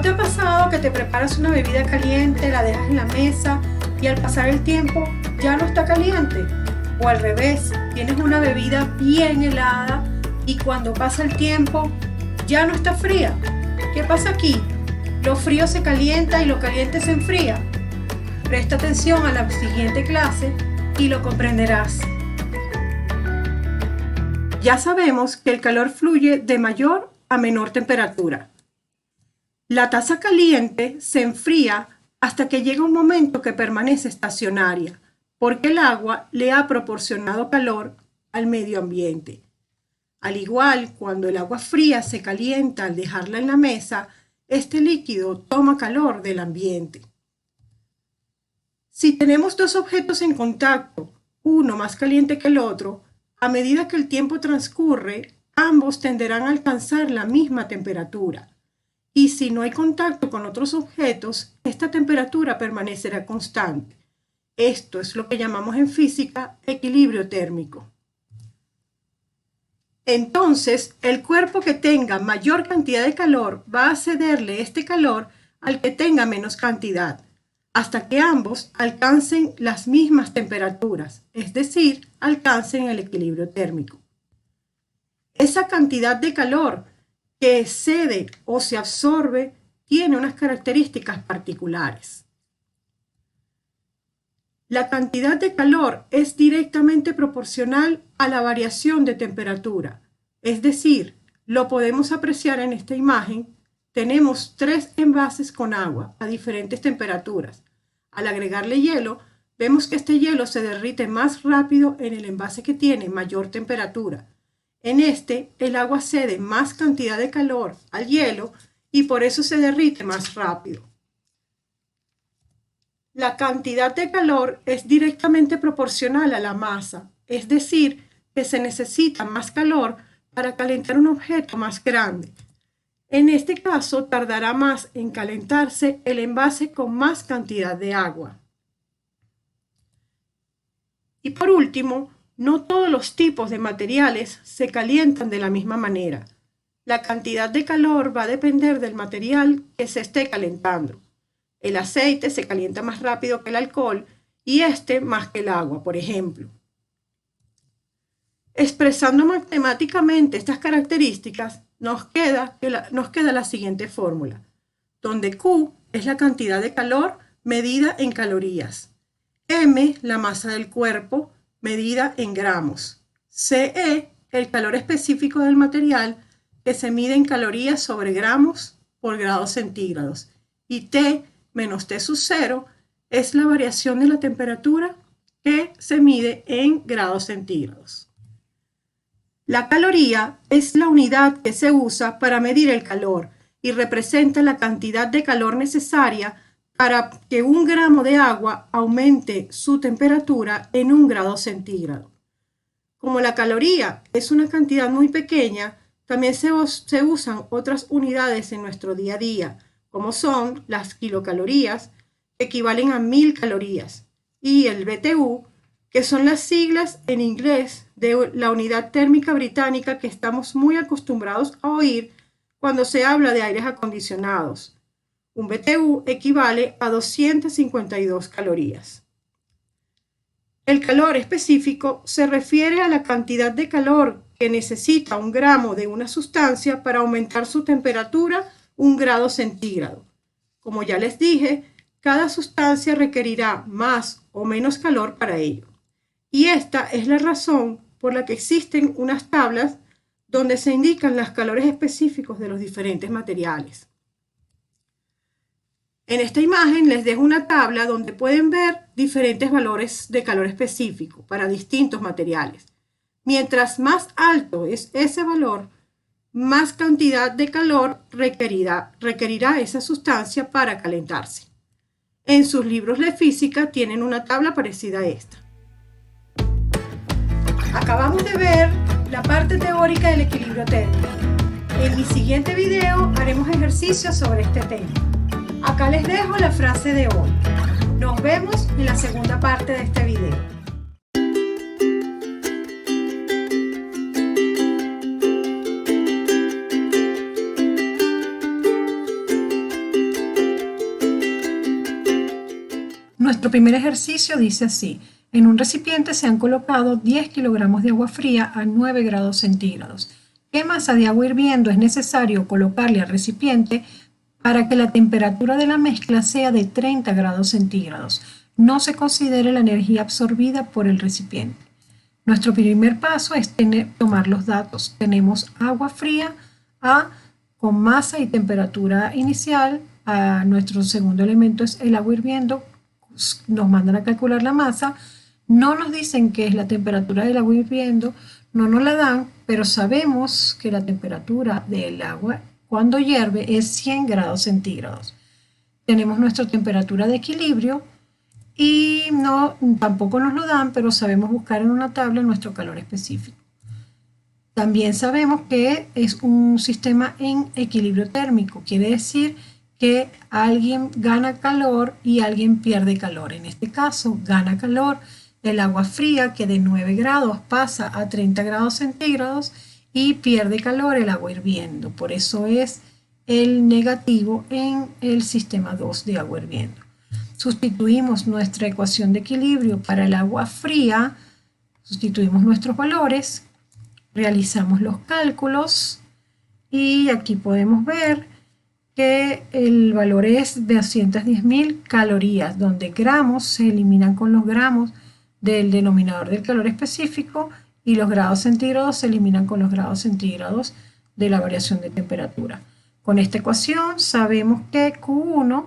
te ha pasado que te preparas una bebida caliente, la dejas en la mesa y al pasar el tiempo ya no está caliente? O al revés, tienes una bebida bien helada y cuando pasa el tiempo ya no está fría. ¿Qué pasa aquí? Lo frío se calienta y lo caliente se enfría. Presta atención a la siguiente clase y lo comprenderás. Ya sabemos que el calor fluye de mayor a menor temperatura. La taza caliente se enfría hasta que llega un momento que permanece estacionaria, porque el agua le ha proporcionado calor al medio ambiente. Al igual, cuando el agua fría se calienta al dejarla en la mesa, este líquido toma calor del ambiente. Si tenemos dos objetos en contacto, uno más caliente que el otro, a medida que el tiempo transcurre, ambos tenderán a alcanzar la misma temperatura. Y si no hay contacto con otros objetos, esta temperatura permanecerá constante. Esto es lo que llamamos en física equilibrio térmico. Entonces, el cuerpo que tenga mayor cantidad de calor va a cederle este calor al que tenga menos cantidad, hasta que ambos alcancen las mismas temperaturas, es decir, alcancen el equilibrio térmico. Esa cantidad de calor que cede o se absorbe tiene unas características particulares. La cantidad de calor es directamente proporcional a la variación de temperatura, es decir, lo podemos apreciar en esta imagen. Tenemos 3 envases con agua a diferentes temperaturas. Al agregarle hielo, vemos que este hielo se derrite más rápido en el envase que tiene mayor temperatura. En este, el agua cede más cantidad de calor al hielo y por eso se derrite más rápido. La cantidad de calor es directamente proporcional a la masa, es decir, que se necesita más calor para calentar un objeto más grande. En este caso, tardará más en calentarse el envase con más cantidad de agua. Y por último, no todos los tipos de materiales se calientan de la misma manera. La cantidad de calor va a depender del material que se esté calentando. El aceite se calienta más rápido que el alcohol y este más que el agua, por ejemplo. Expresando matemáticamente estas características, nos queda la siguiente fórmula, donde Q es la cantidad de calor medida en calorías, M la masa del cuerpo medida en gramos, CE el calor específico del material que se mide en calorías sobre gramos por grados centígrados y T menos T sub 0 es la variación de la temperatura que se mide en grados centígrados. La caloría es la unidad que se usa para medir el calor y representa la cantidad de calor necesaria para que 1 gramo de agua aumente su temperatura en 1 grado centígrado. Como la caloría es una cantidad muy pequeña, también se usan otras unidades en nuestro día a día, como son las kilocalorías, que equivalen a 1000 calorías, y el BTU, que son las siglas en inglés de la unidad térmica británica que estamos muy acostumbrados a oír cuando se habla de aires acondicionados. Un BTU equivale a 252 calorías. El calor específico se refiere a la cantidad de calor que necesita 1 gramo de una sustancia para aumentar su temperatura 1 grado centígrado. Como ya les dije, cada sustancia requerirá más o menos calor para ello. Y esta es la razón por la que existen unas tablas donde se indican los calores específicos de los diferentes materiales. En esta imagen les dejo una tabla donde pueden ver diferentes valores de calor específico para distintos materiales. Mientras más alto es ese valor, más cantidad de calor requerirá esa sustancia para calentarse. En sus libros de física tienen una tabla parecida a esta. Acabamos de ver la parte teórica del equilibrio térmico. En mi siguiente video haremos ejercicios sobre este tema. Acá les dejo la frase de hoy. Nos vemos en la segunda parte de este video. Nuestro primer ejercicio dice así: en un recipiente se han colocado 10 kilogramos de agua fría a 9 grados centígrados. ¿Qué masa de agua hirviendo es necesario colocarle al recipiente para que la temperatura de la mezcla sea de 30 grados centígrados? No se considere la energía absorbida por el recipiente. Nuestro primer paso es tomar los datos. Tenemos agua fría con masa y temperatura inicial. Nuestro segundo elemento es el agua hirviendo. Nos mandan a calcular la masa. No nos dicen qué es la temperatura del agua hirviendo, no nos la dan, pero sabemos que la temperatura del agua cuando hierve es 100 grados centígrados. Tenemos nuestra temperatura de equilibrio y tampoco nos lo dan, pero sabemos buscar en una tabla nuestro calor específico. También sabemos que es un sistema en equilibrio térmico, quiere decir que alguien gana calor y alguien pierde calor. En este caso, gana calor el agua fría, que de 9 grados pasa a 30 grados centígrados, y pierde calor el agua hirviendo. Por eso es el negativo en el sistema 2 de agua hirviendo. Sustituimos nuestra ecuación de equilibrio para el agua fría, sustituimos nuestros valores, realizamos los cálculos y aquí podemos ver que el valor es de 210.000 calorías, donde gramos se eliminan con los gramos del denominador del calor específico y los grados centígrados se eliminan con los grados centígrados de la variación de temperatura. Con esta ecuación sabemos que Q1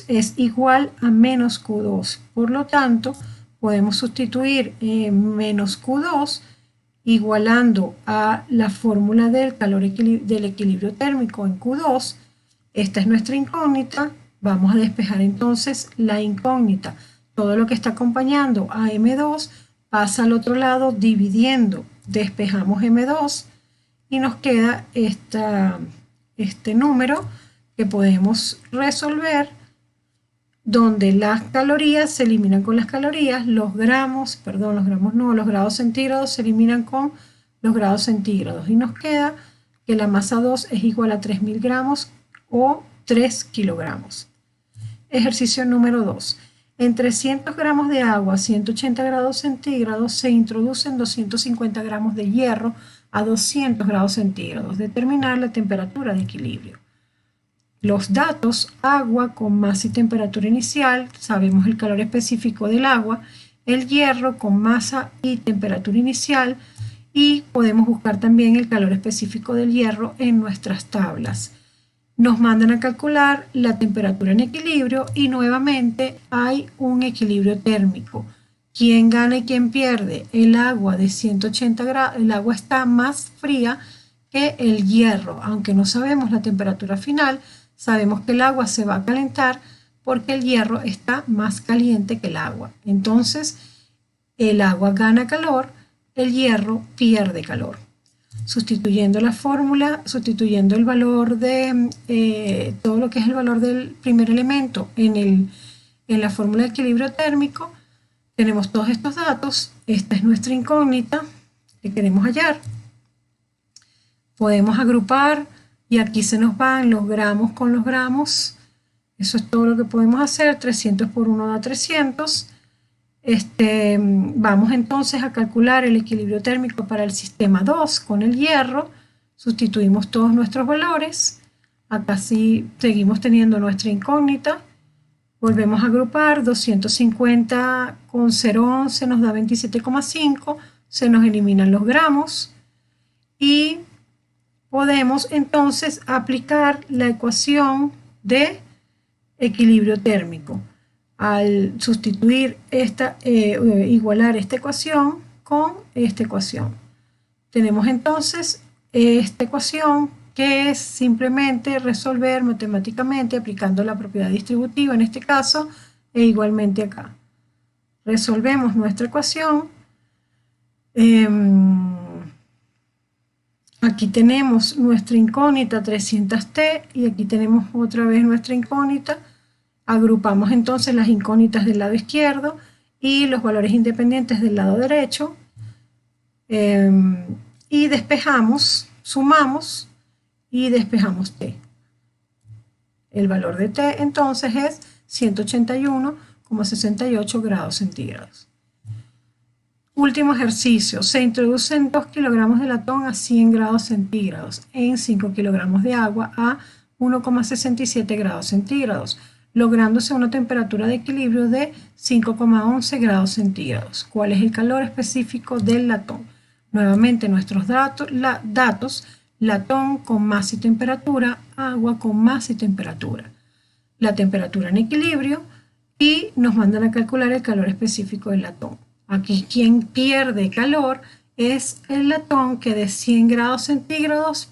es igual a menos Q2, por lo tanto podemos sustituir menos Q2 igualando a la fórmula del del equilibrio térmico en Q2. Esta es nuestra incógnita. Vamos a despejar entonces la incógnita. Todo lo que está acompañando a M2 pasa al otro lado dividiendo. Despejamos M2 y nos queda este número que podemos resolver, donde las calorías se eliminan con las calorías, los grados centígrados se eliminan con los grados centígrados y nos queda que la masa 2 es igual a 3.000 gramos o 3 kilogramos. Ejercicio número 2. En 300 gramos de agua a 180 grados centígrados se introducen 250 gramos de hierro a 200 grados centígrados. Determinar la temperatura de equilibrio. Los datos: agua con masa y temperatura inicial, sabemos el calor específico del agua, el hierro con masa y temperatura inicial, y podemos buscar también el calor específico del hierro en nuestras tablas. Nos mandan a calcular la temperatura en equilibrio y nuevamente hay un equilibrio térmico. ¿Quién gana y quién pierde? El agua de 180 grados, el agua está más fría que el hierro, aunque no sabemos la temperatura final. Sabemos que el agua se va a calentar porque el hierro está más caliente que el agua. Entonces, el agua gana calor, el hierro pierde calor. Sustituyendo la fórmula, sustituyendo el valor de todo lo que es el valor del primer elemento en la fórmula de equilibrio térmico, tenemos todos estos datos. Esta es nuestra incógnita que queremos hallar. Podemos agrupar. Y aquí se nos van los gramos con los gramos. Eso es todo lo que podemos hacer. 300 por 1 da 300. Vamos entonces a calcular el equilibrio térmico para el sistema 2 con el hierro. Sustituimos todos nuestros valores. Acá sí seguimos teniendo nuestra incógnita. Volvemos a agrupar. 250 con 0,11 nos da 27,5. Se nos eliminan los gramos. Y podemos entonces aplicar la ecuación de equilibrio térmico. Al sustituir igualar esta ecuación con esta ecuación. Tenemos entonces esta ecuación que es simplemente resolver matemáticamente aplicando la propiedad distributiva en este caso e igualmente acá. Resolvemos nuestra ecuación. Aquí tenemos nuestra incógnita 300T y aquí tenemos otra vez nuestra incógnita. Agrupamos entonces las incógnitas del lado izquierdo y los valores independientes del lado derecho. Y despejamos, sumamos y despejamos T. El valor de T entonces es 181,5 0,68 grados centígrados. Último ejercicio. Se introducen 2 kilogramos de latón a 100 grados centígrados en 5 kilogramos de agua a 1,67 grados centígrados, lográndose una temperatura de equilibrio de 5,11 grados centígrados. ¿Cuál es el calor específico del latón? Nuevamente nuestros datos, latón con masa y temperatura, agua con masa y temperatura. La temperatura en equilibrio y nos mandan a calcular el calor específico del latón. Aquí quien pierde calor es el latón, que de 100 grados centígrados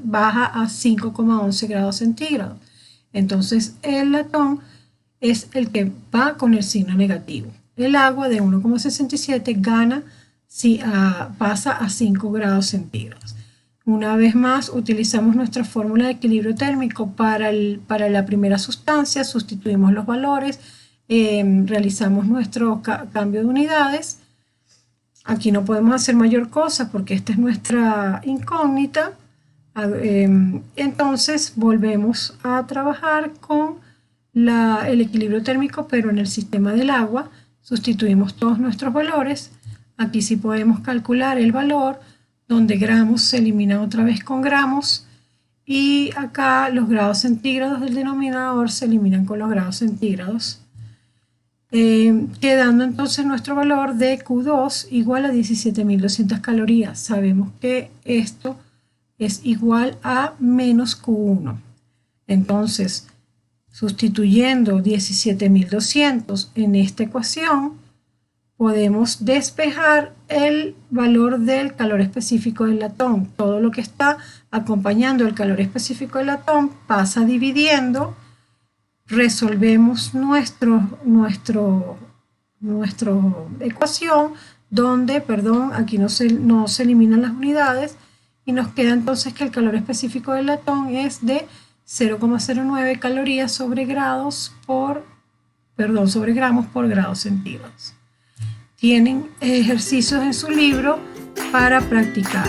baja a 5,11 grados centígrados. Entonces el latón es el que va con el signo negativo. El agua de 1,67 gana pasa a 5 grados centígrados. Una vez más utilizamos nuestra fórmula de equilibrio térmico para la primera sustancia, sustituimos los valores, realizamos nuestro cambio de unidades. Aquí no podemos hacer mayor cosa porque esta es nuestra incógnita. Entonces volvemos a trabajar con el equilibrio térmico, pero en el sistema del agua sustituimos todos nuestros valores. Aquí sí podemos calcular el valor, donde gramos se eliminan otra vez con gramos, y acá los grados centígrados del denominador se eliminan con los grados centígrados, quedando entonces nuestro valor de Q2 igual a 17.200 calorías. Sabemos que esto es igual a menos Q1. Entonces, sustituyendo 17.200 en esta ecuación, podemos despejar el valor del calor específico del latón. Todo lo que está acompañando el calor específico del latón pasa dividiendo. Resolvemos nuestra ecuación, donde, aquí no se eliminan las unidades, y nos queda entonces que el calor específico del latón es de 0,09 calorías sobre gramos por grados centígrados. Tienen ejercicios en su libro para practicar.